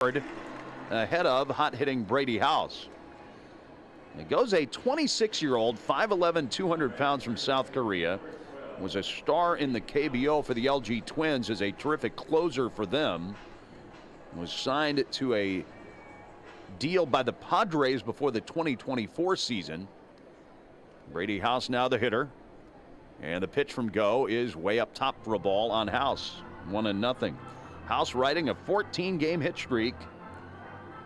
ahead of hot-hitting Brady House. It goes a 26-year-old, 5'11", 200 pounds from South Korea. Was a star in the KBO for the LG Twins as a terrific closer for them. Was signed to a deal by the Padres before the 2024 season. Brady House now the hitter. And the pitch from Go is way up top for a ball on House. 1-0. House riding a 14-game hit streak.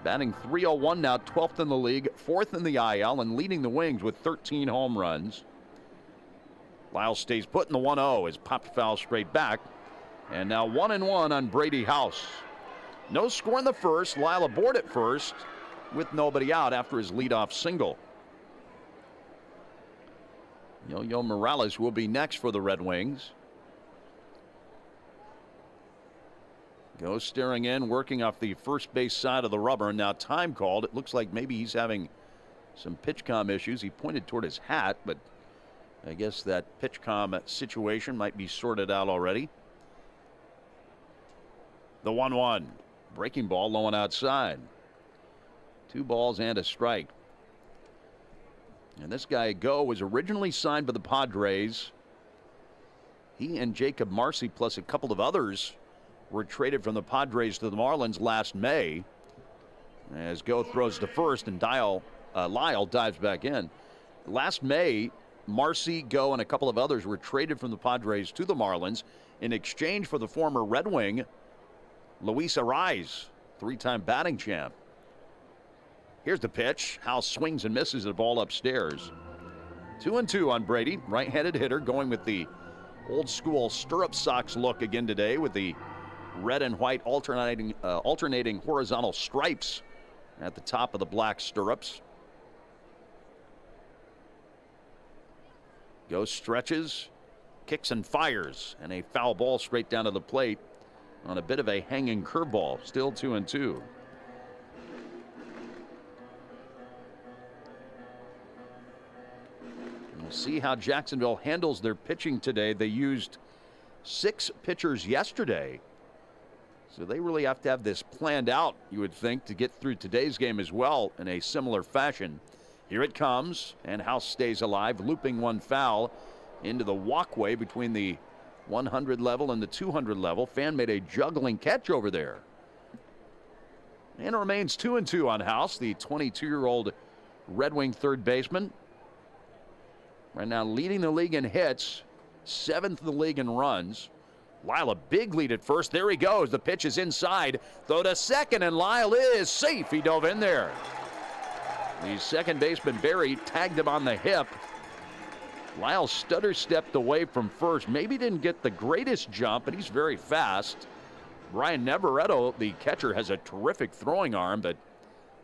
Batting .301 now, 12th in the league, 4th in the IL, and leading the Wings with 13 home runs. Lyle stays put in the 1-0 as popped foul straight back. And now 1-1 on Brady House. No score in the first. Lyle aboard at first with nobody out after his leadoff single. Yo-Yo Morales will be next for the Red Wings. Go staring in, working off the first base side of the rubber, and now time called. It looks like maybe he's having some pitch-com issues. He pointed toward his hat, but I guess that pitch-com situation might be sorted out already. The 1-1. Breaking ball low and outside. 2 balls and a strike. And this guy, Go, was originally signed by the Padres. He and Jacob Marcy, plus a couple of others, were traded from the Padres to the Marlins last May. As Go throws to first and Lyle dives back in. Last May, Marcy, Go, and a couple of others were traded from the Padres to the Marlins in exchange for the former Red Wing, Luis Arraez, 3-time batting champ. Here's the pitch. House swings and misses the ball upstairs. 2-2 on Brady, right-handed hitter, going with the old school stirrup socks look again today with the red and white alternating horizontal stripes at the top of the black stirrups. Go stretches, kicks and fires, and a foul ball straight down to the plate on a bit of a hanging curveball. Still 2-2. We'll see how Jacksonville handles their pitching today. They used 6 pitchers yesterday. So they really have to have this planned out, you would think, to get through today's game as well in a similar fashion. Here it comes, and House stays alive, looping one foul into the walkway between the 100 level and the 200 level. Fan made a juggling catch over there. And it remains 2-2 on House, the 22-year-old Red Wing third baseman. Right now leading the league in hits, 7th in the league in runs. Lyle a big lead at first. There he goes. The pitch is inside. Throw to second, and Lyle is safe. He dove in there. The second baseman, Barry, tagged him on the hip. Lyle stutter stepped away from first. Maybe didn't get the greatest jump, but he's very fast. Brian Neveretto, the catcher, has a terrific throwing arm, but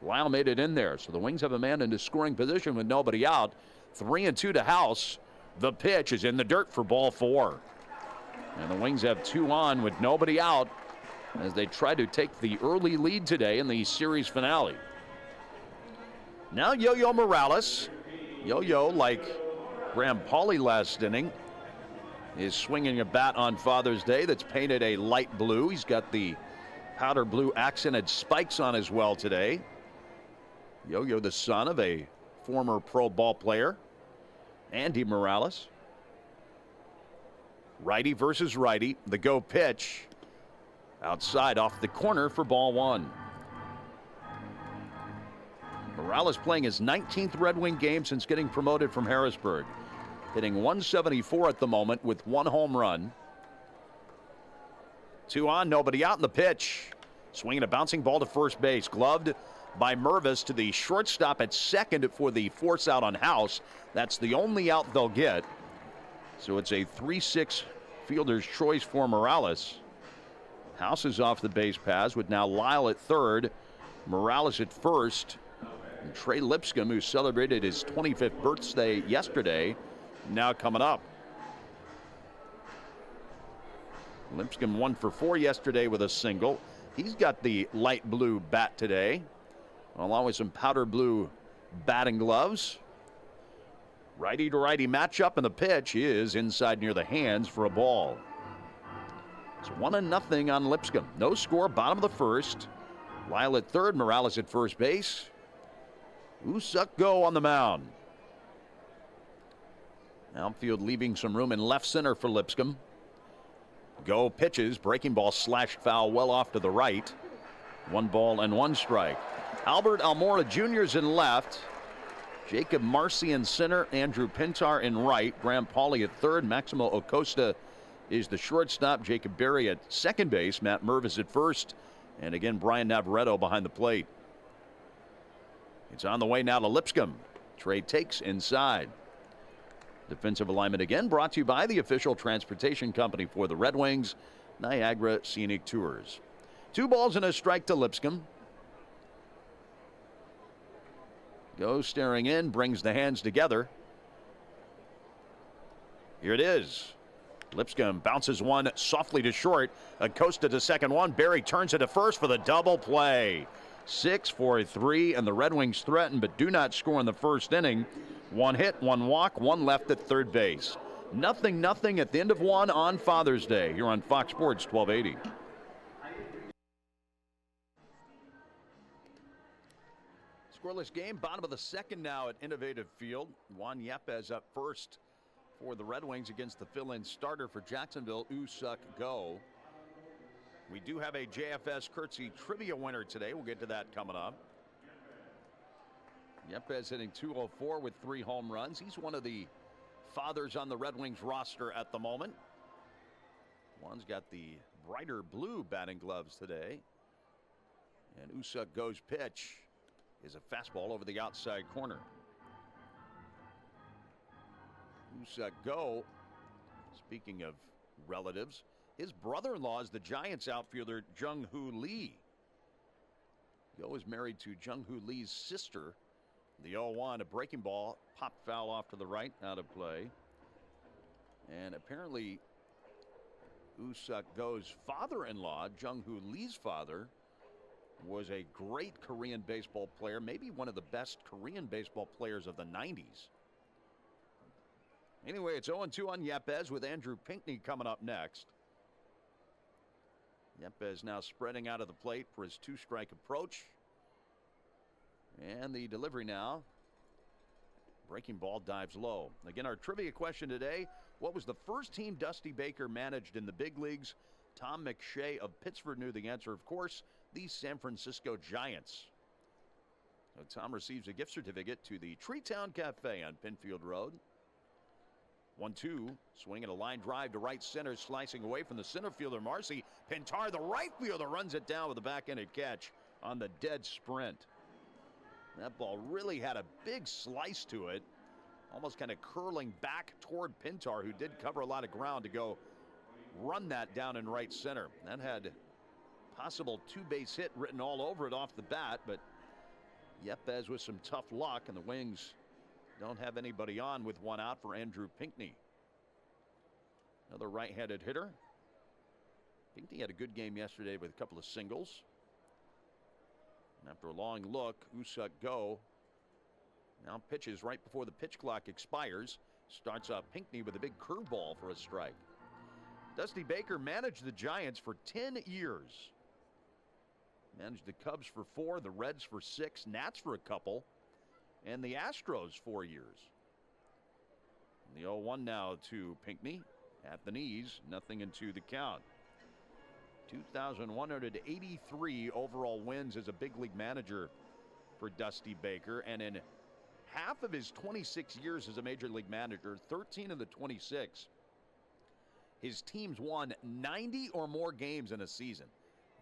Lyle made it in there. So the Wings have a man into scoring position with nobody out. 3-2 to House. The pitch is in the dirt for ball 4. And the Wings have 2 on with nobody out as they try to take the early lead today in the series finale. Now Yo-Yo Morales. Yo-Yo, like Graham Pauley last inning, is swinging a bat on Father's Day that's painted a light blue. He's got the powder blue accented spikes on as well today. Yo-Yo, the son of a former pro ball player, Andy Morales. Righty versus righty. The go pitch outside off the corner for ball 1. Morales playing his 19th Red Wing game since getting promoted from Harrisburg. Hitting .174 at the moment with 1 home run. 2 on, nobody out in the pitch. Swinging a bouncing ball to first base. Gloved by Mervis to the shortstop at second for the force out on House. That's the only out they'll get. So it's a 3-6 fielder's choice for Morales. House is off the base paths with now Lyle at third, Morales at first, and Trey Lipscomb, who celebrated his 25th birthday yesterday, now coming up. Lipscomb 1 for 4 yesterday with a single. He's got the light blue bat today, along with some powder blue batting gloves. Righty to righty matchup, and the pitch is inside near the hands for a ball. It's 1-0 on Lipscomb. No score, bottom of the first. Lyle at third, Morales at first base. Woo-Suk go on the mound. Outfield leaving some room in left center for Lipscomb. Go pitches, breaking ball slashed foul well off to the right. 1 ball and 1 strike. Albert Almora Jr.'s in left. Jacob Marcy in center. Andrew Pintar in right. Graham Pauley at third. Maximo Acosta is the shortstop. Jacob Berry at second base. Matt Mervis at first. And again, Brian Navarreto behind the plate. It's on the way now to Lipscomb. Trey takes inside. Defensive alignment again brought to you by the official transportation company for the Red Wings, Niagara Scenic Tours. 2 balls and a strike to Lipscomb. Goes staring in, brings the hands together. Here it is. Lipscomb bounces one softly to short. Acosta to second one. Berry turns it to first for the double play. 6-4-3, and the Red Wings threaten but do not score in the first inning. 1 hit, 1 walk, 1 left at third base. Nothing at the end of 1 on Father's Day here on Fox Sports 1280. Scoreless game, bottom of the second now at Innovative Field. Juan Yepez up first for the Red Wings against the fill-in starter for Jacksonville, Woo-Suk Go. We do have a JFS Curtsy Trivia winner today. We'll get to that coming up. Yepez hitting .204 with 3 home runs. He's one of the fathers on the Red Wings roster at the moment. Juan's got the brighter blue batting gloves today. And Woo-Suk Go's pitch is a fastball over the outside corner. Woo-Suk Go, speaking of relatives, his brother-in-law is the Giants outfielder Jung-Hoo Lee. Go is married to Jung-Hoo Lee's sister. The 0-1, a breaking ball, popped foul off to the right, out of play. And apparently, Woo-Suk Go's father-in-law, Jung-Hoo Lee's father, was a great Korean baseball player, maybe one of the best Korean baseball players of the 90s. Anyway, it's 0-2 on Yepez with Andrew Pinckney coming up next. Yepez now spreading out of the plate for his 2-strike approach. And the delivery now. Breaking ball dives low. Again, our trivia question today: what was the first team Dusty Baker managed in the big leagues? Tom McShay of Pittsburgh knew the answer, of course, the San Francisco Giants. So Tom receives a gift certificate to the Treetown Cafe on Penfield Road. 1-2, swinging a line drive to right center, slicing away from the center fielder Marcy. Pintar, the right fielder, runs it down with a back-handed catch on the dead sprint. That ball really had a big slice to it, almost kind of curling back toward Pintar, who did cover a lot of ground to go run that down in right center. That had possible 2-base hit written all over it off the bat, but Yepez with some tough luck, and the Wings don't have anybody on with 1 out for Andrew Pinckney. Another right-handed hitter. Pinckney had a good game yesterday with a couple of singles. And after a long look, Woo-Suk Go now pitches right before the pitch clock expires. Starts off Pinckney with a big curveball for a strike. Dusty Baker managed the Giants for 10 years. Managed the Cubs for 4, the Reds for 6, Nats for a couple, and the Astros 4 years. And the 0-1 now to Pinckney at the knees, nothing into the count. 2,183 overall wins as a big league manager for Dusty Baker, and in half of his 26 years as a major league manager, 13 of the 26, his teams won 90 or more games in a season.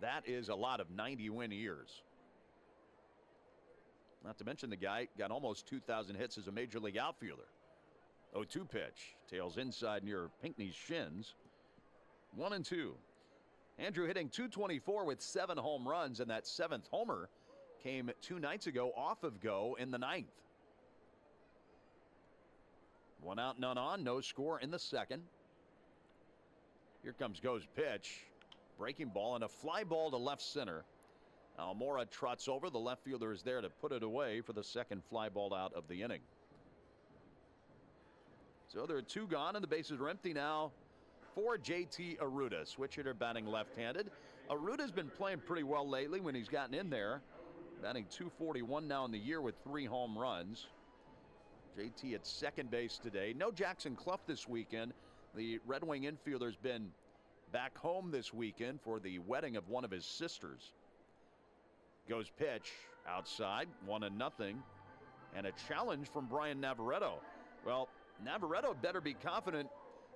That is a lot of 90-win years. Not to mention the guy got almost 2,000 hits as a major league outfielder. 0-2 pitch, tails inside near Pinckney's shins. 1-2. Andrew hitting .224 with 7 home runs, and that 7th homer came 2 nights ago off of Go in the 9th. 1 out, none on, no score in the second. Here comes Go's pitch. Breaking ball and a fly ball to left center. Almora trots over. The left fielder is there to put it away for the second fly ball out of the inning. So there are 2 gone and the bases are empty now for JT Arruda. Switch hitter batting left-handed. Aruta's been playing pretty well lately when he's gotten in there. Batting .241 now in the year with 3 home runs. JT at second base today. No Jackson Clough this weekend. The Red Wing infielder's been back home this weekend for the wedding of one of his sisters. Goes pitch outside, 1-0, and a challenge from Brian Navarreto. Well, Navarreto better be confident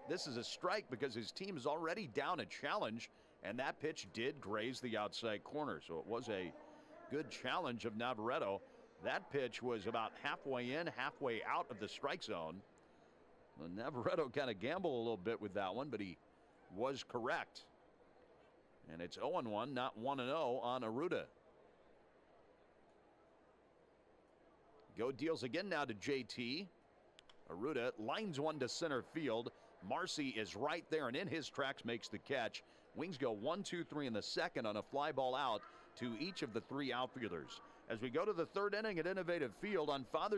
this is a strike because his team is already down a challenge, and that pitch did graze the outside corner. So it was a good challenge of Navarreto. That pitch was about halfway in, halfway out of the strike zone. Well, Navarreto kind of gambled a little bit with that one, but he was correct. And it's 0-1, not 1-0 on Aruta. Go deals again now to JT. Aruta lines one to center field. Marcy is right there and in his tracks makes the catch. Wings go 1-2-3 in the second on a fly ball out to each of the 3 outfielders. As we go to the third inning at Innovative Field on Father's